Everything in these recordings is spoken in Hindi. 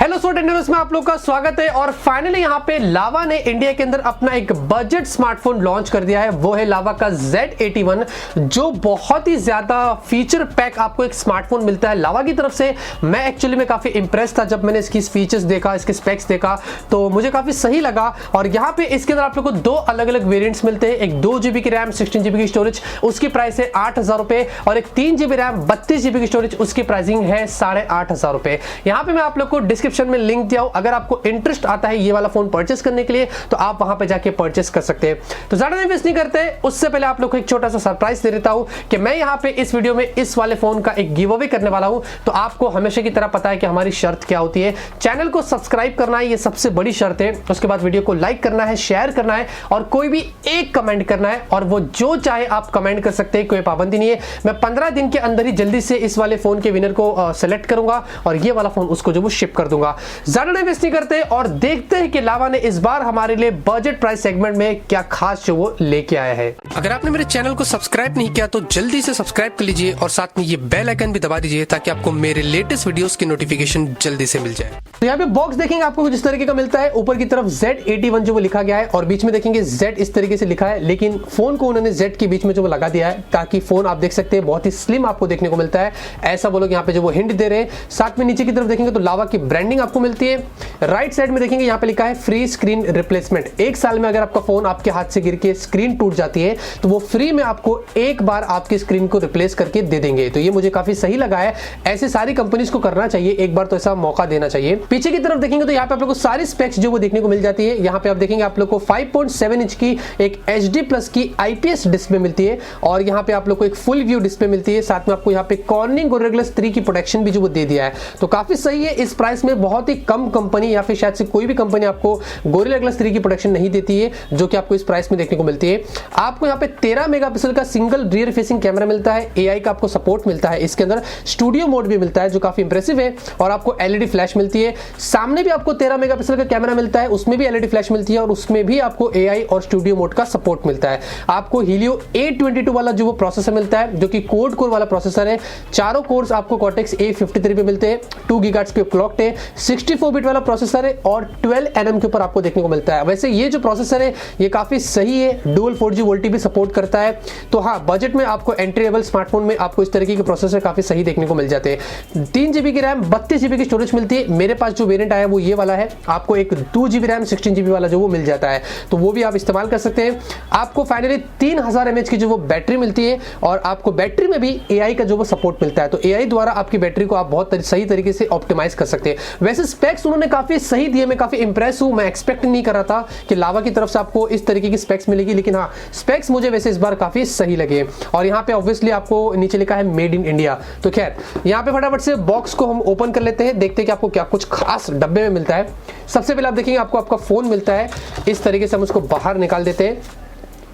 हेलो स्टूडेंट्स में आप लोग का स्वागत है। और फाइनली यहाँ पे लावा ने इंडिया के अंदर अपना एक बजट स्मार्टफोन लॉन्च कर दिया है। वो है लावा का Z81, जो बहुत ही ज्यादा फीचर पैक आपको एक स्मार्टफोन मिलता है लावा की तरफ से। मैं एक्चुअली में काफी इंप्रेस था जब मैंने इसकी फीचर्स देखा, इसके स्पेक्स देखा, तो मुझे काफी सही लगा। और यहाँ पे इसके अंदर आप लोग को दो अलग अलग वेरियंट्स मिलते हैं। एक 2GB की रैम 16GB की स्टोरेज, उसकी प्राइस है 8,000 रुपए, और एक 3GB रैम 32GB की स्टोरेज, उसकी प्राइसिंग है 8,500 रुपए। यहाँ पे मैं आप लोग को डिस्क्रिप्शन में लिंक दिया हूं, अगर आपको इंटरेस्ट आता है ये वाला फोन परचेस करने के लिए तो आप वहां पे जाके परचेस कर सकते हैं। तो ज्यादा नहीं वेस्ट नहीं करते, उससे पहले आप लोग को एक छोटा सा सरप्राइज दे देता हूं कि मैं यहां पे इस वीडियो में इस वाले फोन का एक गिव अवे करने वाला हूं। तो आपको हमेशा की तरह पता है कि हमारी शर्त क्या होती है, चैनल को सब्सक्राइब करना है, ये सबसे बड़ी शर्त है। उसके बाद वीडियो को लाइक करना है, शेयर करना है, और कोई भी एक कमेंट करना है, और वो जो चाहे आप कमेंट कर सकते हैं, कोई पाबंदी नहीं है। मैं 15 दिन के अंदर ही जल्दी से इस वाले फोन के विनर को सेलेक्ट करूंगा और ये वाला फोन उसको जो वो शिप कर दूंगा। ज्यादा नहीं वेस्ट नहीं करते और देखते हैं कि लावा ने इस बार हमारे लिए बजट प्राइस सेगमेंट में क्या खास जो वो लेके आया है। अगर आपने मेरे चैनल को सब्सक्राइब नहीं किया तो जल्दी से सब्सक्राइब कर लीजिए और साथ में ये बेल आइकन भी दबा दीजिए ताकि आपको मेरे लेटेस्ट वीडियोस की नोटिफिकेशन जल्दी से मिल जाए। तो यहाँ पे बॉक्स देखेंगे आपको कुछ इस तरीके का मिलता है। ऊपर की तरफ Z81 जो वो लिखा गया है और बीच में देखेंगे Z इस तरीके से लिखा है, लेकिन फोन को उन्होंने Z के बीच में जो वो लगा दिया है ताकि फोन आप देख सकते हैं बहुत ही स्लिम आपको देखने को मिलता है। ऐसा वो लोग यहाँ पे जो वो हिंट दे रहे हैं। साथ में नीचे की तरफ देखेंगे तो लावा की ब्रांडिंग आपको मिलती है। राइट साइड में देखेंगे यहाँ पे लिखा है फ्री स्क्रीन रिप्लेसमेंट। एक साल में अगर आपका फोन आपके हाथ से गिर के स्क्रीन टूट जाती है तो वो फ्री में आपको एक बार आपकी स्क्रीन को रिप्लेस करके दे देंगे। तो ये मुझे काफी सही लगा है, ऐसे सारी कंपनीज को करना चाहिए, एक बार तो ऐसा मौका देना चाहिए। पीछे की तरफ देखेंगे तो यहाँ पे आप लोग को सारी स्पेक्स जो वो देखने को मिल जाती है। यहाँ पे आप देखेंगे आप लोग को 5.7 इंच की एक HD+ की IPS डिस्प्ले मिलती है, और यहाँ पे आप लोग को एक फुल व्यू डिस्प्ले मिलती है। साथ में आपको यहाँ पे कॉर्निंग गोरिल्ला ग्लास 3 की प्रोटेक्शन भी जो वो दे दिया है। तो काफी सही है। इस प्राइस में बहुत ही कम कंपनी या फिर शायद से कोई भी कंपनी आपको गोरिल्ला ग्लास 3 की प्रोटेक्शन नहीं देती है, जो कि आपको इस प्राइस में देखने को मिलती है। आपको यहाँ पे 13 मेगापिक्सल का सिंगल रियर फेसिंग कैमरा मिलता है। AI का आपको सपोर्ट मिलता है। इसके अंदर स्टूडियो मोड भी मिलता है जो काफी इंप्रेसिव है, और आपको LED फ्लैश मिलती है। सामने भी आपको 13 मेगापिक्सल का कैमरा मिलता है, उसमें भी LED फ्लैश मिलती है, और उसमें भी आपको AI और स्टूडियो मोड का सपोर्ट मिलता है। आपको Helio A22 वाला जो वो प्रोसेसर मिलता है, जो कि कोड कोर वाला प्रोसेसर है। चारों कोर्स आपको Cortex A53 पे मिलते हैं। 2 गीगाहर्ट्ज पे क्लॉक्ड है। 64 बिट वाला प्रोसेसर है और 12 nm के ऊपर आपको देखने को मिलता है। वैसे ये जो प्रोसेसर है ये काफी सही है, डुअल 4G वोल्टी भी सपोर्ट करता है। तो हाँ, बजट में आपको एंट्री लेवल स्मार्टफोन में आपको इस तरीके के प्रोसेसर काफी सही देखने को मिल जाते हैं। 3GB की रैम 32GB की स्टोरेज मिलती है। मेरे पास जो वेरिएंट आया वो ये वाला है। आपको एक 2GB रैम 16GB वाला जो वो मिल जाता है, तो वो भी आप इस्तेमाल कर सकते हैं। आपको फाइनली 3000 mAh की जो वो बैटरी मिलती है, और आपको बैटरी में भी AI का जो वो सपोर्ट मिलता है। तो AI द्वारा आपकी बैटरी को आप बहुत सही तरीके से ऑप्टिमाइज कर सकते हैं। वैसे स्पेक्स उन्होंने काफी सही दिए, मैं काफी इंप्रेस हूं। मैं एक्सपेक्ट नहीं कर रहा था कि लावा की तरफ से आपको इस तरीके की स्पेक्स मिलेगी, लेकिन हाँ, स्पेक्स मुझे वैसे इस बार काफी सही लगे। और यहाँ पे ऑब्वियसली आपको नीचे लिखा है मेड इन इंडिया। तो खैर, यहाँ पे फटाफट से बॉक्स को हम ओपन कर लेते हैं, देखते हैं कि आपको क्या कुछ खास डब्बे में मिलता है। सबसे पहले आप देखेंगे आपको आपका फोन मिलता है। इस तरीके से हम उसको बाहर निकाल देते हैं,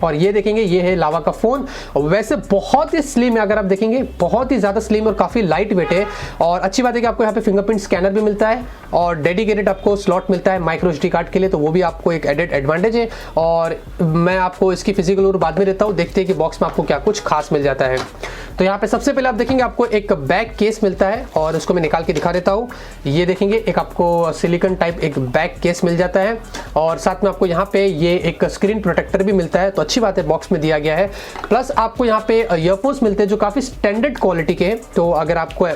और ये देखेंगे ये है लावा का फोन। वैसे बहुत ही स्लिम है, अगर आप देखेंगे बहुत ही ज्यादा स्लिम और काफी लाइट वेट है। और अच्छी बात है कि आपको यहाँ पे फिंगरप्रिंट स्कैनर भी मिलता है, और डेडिकेटेड आपको स्लॉट मिलता है माइक्रो SD कार्ड के लिए, तो वो भी आपको एक एडेड एडवांटेज है। और मैं आपको इसकी फिजिकल और बाद में देता हूँ, देखते हैं कि बॉक्स में आपको क्या कुछ खास मिल जाता है। तो यहाँ पे सबसे पहले आप देखेंगे आपको एक बैक केस मिलता है, और उसको मैं निकाल के दिखा देता हूँ। ये देखेंगे एक आपको सिलिकॉन टाइप एक बैक केस मिल जाता है, और साथ में आपको यहाँ पे ये एक स्क्रीन प्रोटेक्टर भी मिलता है। तो अच्छी बात है, बॉक्स में दिया गया है। प्लस आपको यहाँ पे ईयरफोन्स मिलते हैं जो काफी स्टैंडर्ड क्वालिटी के हैं। तो अगर आपको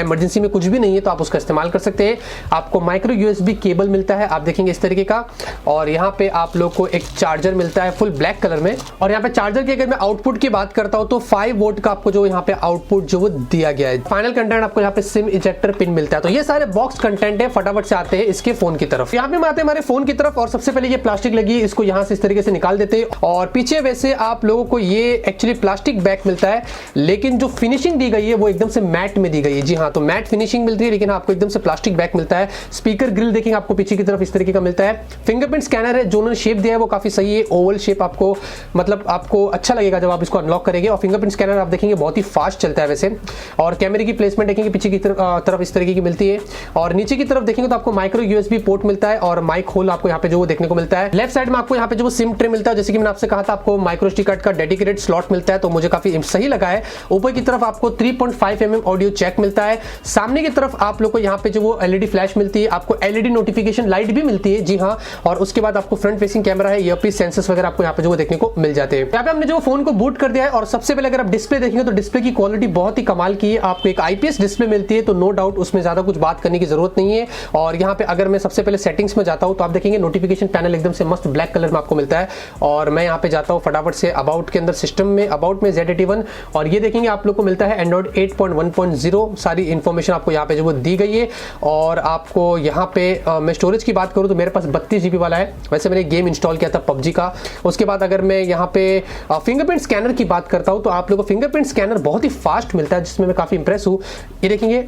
इमरजेंसी में कुछ भी नहीं है तो आप उसका इस्तेमाल कर सकते हैं। आपको माइक्रो USB केबल मिलता है, आप देखेंगे इस तरीके का। और यहाँ पे आप लोग को एक चार्जर मिलता है फुल ब्लैक कलर में। और यहाँ पे चार्जर की अगर मैं आउटपुट की बात करता हूँ तो 5 वोल्ट का आपको जो यहाँ पे आउटपुट जो वो दिया गया है। फाइनल कंटेंट आपको यहाँ पे सिम इजेक्टर पिन मिलता है। तो ये सारे बॉक्स कंटेंट है। फटाफट से आते हैं इसके फोन की तरफ। यहाँ पे हम आते हैं हमारे फोन की तरफ, और सबसे पहले ये प्लास्टिक लगी है, इसको यहाँ से इस तरीके से निकाल देते हैं। और पीछे वैसे आप लोगों को ये एक्चुअली प्लास्टिक बैक मिलता है, लेकिन जो फिनिशिंग दी गई है वो एकदम से मैट में दी गई है। जी हाँ, तो मैट फिनिशिंग मिलती है, लेकिन आपको एकदम से प्लास्टिक बैक मिलता है। स्पीकर ग्रिल देखेंगे आपको पीछे की तरफ इस तरीके का मिलता है। फिंगरप्रिंट स्कैनर है, जो उन्होंने शेप दिया है वो काफी सही है, ओवल शेप। आपको मतलब आपको अच्छा लगेगा जब आप इसको अनलॉक करेंगे। और फिंगरप्रिंट स्कैनर आप देखेंगे बहुत ही ही फास्ट चलता है वैसे। और कैमरे की प्लेसमेंट देखेंगे पीछे की तरफ इस तरीके की मिलती है, और नीचे की तरफ देखेंगे तो आपको माइक्रो यूएसबी पोर्ट मिलता है और माइक होल आपको यहाँ पे जो देखने को मिलता है। लेफ्ट साइड में आपको यहाँ पे जो सिम ट्रे मिलता है, जैसे कि मैंने आपसे कहा था आपको माइक्रो SD कार्ड का डेडिकेटेड स्लॉट मिलता है, तो मुझे काफी सही लगा है। ऊपर की तरफ आपको 3.5 mm ऑडियो चेक मिलता है। सामने की तरफ आप लोग को यहाँ पे जो वो LED फ्लैश मिलती है, आपको LED नोटिफिकेशन लाइट भी मिलती है, जी हाँ। और उसके बाद आपको फ्रंट फेसिंग कैमरा है, ईयरपीस सेंसर्स वगैरह आपको यहाँ पे जो देखने को मिल जाते हैं। यहाँ पे हमने जो फोन को बूट कर दिया है, और सबसे पहले अगर आप डिस्प्ले देखेंगे तो डिस्प्ले की क्वालिटी बहुत ही कमाल की है। आपको एक IPS डिस्प्ले मिलती है, तो नो डाउट उसमें ज्यादा कुछ बात करने की जरूरत नहीं है। और यहाँ पे अगर मैं सबसे पहले सेटिंग्स में जाता हूँ तो आप देखेंगे नोटिफिकेशन पैनल एकदम से मस्त ब्लैक कलर में आपको मिलता है। और मैं यहाँ पे जाता हूँ फटाफट से अबाउट के अंदर, सिस्टम में अबाउट में Z81, और ये देखेंगे आप लोग को मिलता है एंड्रॉइड 8.1.0। सारी इंफॉर्मेशन आपको यहाँ पे जो वो दी गई है। और आपको यहाँ पे मैं स्टोरेज की बात करूँ तो मेरे पास 32 GB वाला है। वैसे मैंने गेम इंस्टॉल किया था PUBG का। उसके बाद अगर मैं यहाँ पे फिंगरप्रिंट स्कैनर की बात करता हूँ तो आप लोगों को फिंगरप्रिंट स्कैनर बहुत ही फास्ट मिलता है, जिसमें मैं काफी इंप्रेस हूँ। ये देखेंगे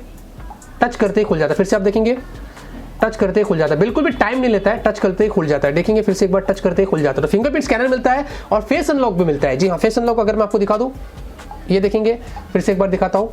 टच करते ही खुल जाता है, फिर से आप देखेंगे टच करते ही खुल जाता है, बिल्कुल भी टाइम नहीं लेता है, टच करते ही खुल जाता है। देखेंगे फिर से एक बार टच करते ही खुल जाता है। तो फिंगरप्रिंट स्कैनर मिलता है और फेस अनलॉक भी मिलता है, जी हाँ। फेस अनलॉक अगर मैं आपको दिखा दूं, ये देखेंगे फिर से एक बार दिखाता हूं,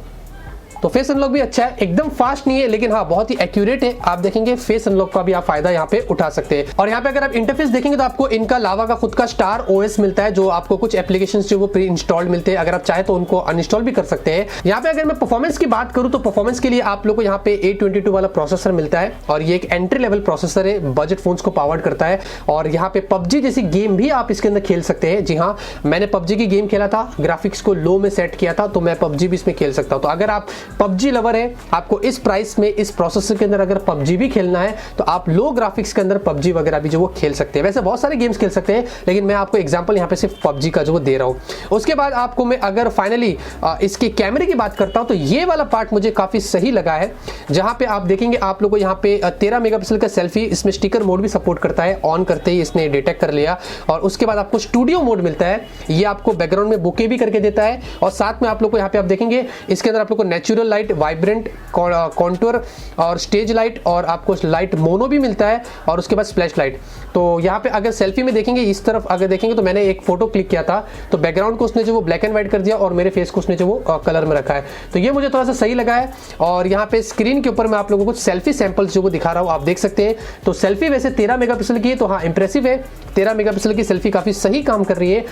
तो फेस अनलॉक भी अच्छा है, एकदम फास्ट नहीं है लेकिन हाँ बहुत ही एक्यूरेट है। आप देखेंगे फेस अनलॉक का भी आप फायदा यहाँ पे उठा सकते हैं। और यहाँ पे अगर आप इंटरफेस देखेंगे तो आपको इनका लावा का खुद का स्टार OS मिलता है, जो आपको कुछ एप्लीकेशंस जो वो प्री इंस्टॉल्ड मिलते हैं, अगर आप चाहे तो उनको अनइंस्टॉल भी कर सकते हैं। यहाँ पे अगर मैं परफॉर्मेंस की बात करूँ तो परफॉर्मेंस के लिए आप लोग को यहाँ पे 822 वाला प्रोसेसर मिलता है, और ये एक एंट्री लेवल प्रोसेसर है, बजट फोन्स को पावर्ड करता है। और यहाँ पे PUBG जैसी गेम भी आप इसके अंदर खेल सकते हैं, जी हाँ। मैंने PUBG की गेम खेला था, ग्राफिक्स को लो में सेट किया था, तो मैं PUBG भी इसमें खेल सकता हूँ। तो अगर आप PUBG लवर है, आपको इस प्राइस में इस प्रोसेसर के अंदर अगर PUBG भी खेलना है तो आप लो ग्राफिक्स के अंदर PUBG वगैरह भी जो वो खेल सकते हैं। वैसे बहुत सारे गेम्स खेल सकते हैं, लेकिन मैं आपको एग्जांपल यहाँ पे सिर्फ PUBG का जो वो दे रहा हूँ। उसके बाद आपको मैं अगर फाइनली इसके कैमरे की बात करता हूँ तो ये वाला पार्ट मुझे काफी सही लगा है, जहां पे आप देखेंगे आप लोग को यहाँ पे 13 मेगापिक्सल का सेल्फी, इसमें स्टिकर मोड भी सपोर्ट करता है, ऑन करते ही इसने डिटेक्ट कर लिया। और उसके बाद आपको स्टूडियो मोड मिलता है, ये आपको बैकग्राउंड में बुके भी करके देता है। और साथ में आप लोग को यहाँ पे आप देखेंगे इसके अंदर आप लोग को नेचुरल लाइट, वाइब्रेंट कॉन्टूर और स्टेज लाइट, और आपको लाइट मोनो भी मिलता है, और उसके बाद स्प्लैश लाइट। तो यहाँ पे अगर सेल्फी में देखेंगे, इस तरफ अगर देखेंगे तो मैंने एक फोटो क्लिक किया था, तो बैकग्राउंड को उसने जो वो ब्लैक एंड व्हाइट कर दिया और मेरे फेस को उसने जो वो कलर में रखा है, तो ये मुझे थोड़ा सा सही लगा है। और यहाँ पे स्क्रीन के ऊपर मैं आप लोगों को कुछ सेल्फी सैंपल्स जो वो दिखा रहा हूँ, आप देख सकते हैं। तो सेल्फी वैसे 13 मेगापिक्सल की है, तो हाँ इंप्रेसिव है, 13 मेगापिक्सल की सेल्फी काफी सही काम कर रही है।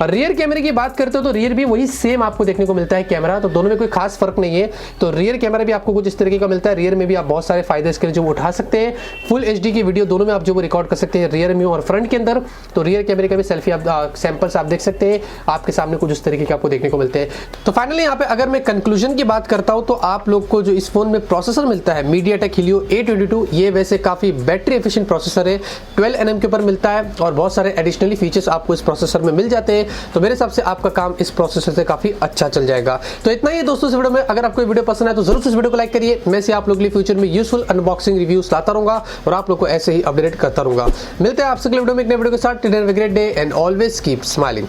रियर कैमरे की बात करते हो तो रियर भी वही सेम आपको देखने को मिलता है कैमरा, तो दोनों में कोई खास फर्क नहीं है। तो रियर कैमरा भी आपको कुछ इस तरीके का मिलता है, रियर में भी आप बहुत सारे फायदे इसके जो उठा सकते हैं। फुल HD की वीडियो दोनों में आप जो वो रिकॉर्ड कर सकते हैं, रियर में और फ्रंट के अंदर। तो रियर कैमरे का भी सेल्फी आप सैंपल्स आप देख सकते हैं, आपके सामने कुछ इस तरीके के आपको देखने को मिलते हैं। तो फाइनली यहाँ पे अगर मैं कंक्लूजन की बात करता हूँ तो आप लोग को जो इस फोन में प्रोसेसर मिलता है MediaTek Helio A22, ये वैसे काफी बैटरी एफिशिएंट प्रोसेसर है, 12 nm के ऊपर मिलता है, और बहुत सारे एडिशनली फीचर्स आपको इस प्रोसेसर में मिल जाते हैं। तो मेरे हिसाब से आपका काम इस प्रोसेसर से काफी अच्छा चल जाएगा। तो इतना ही दोस्तों इस वीडियो में। अगर आपको वीडियो पसंद है तो जरूर इस वीडियो को लाइक करिए। मैं से आप लोग के लिए फ्यूचर में यूजफुल अनबॉक्सिंग रिव्यूज लाता रहूंगा और आप लोग को ऐसे ही अपडेट करता रहूंगा। मिलते हैं आपसे अगले वीडियो में एक नए वीडियो के साथ। Till then have a great day and always keep smiling.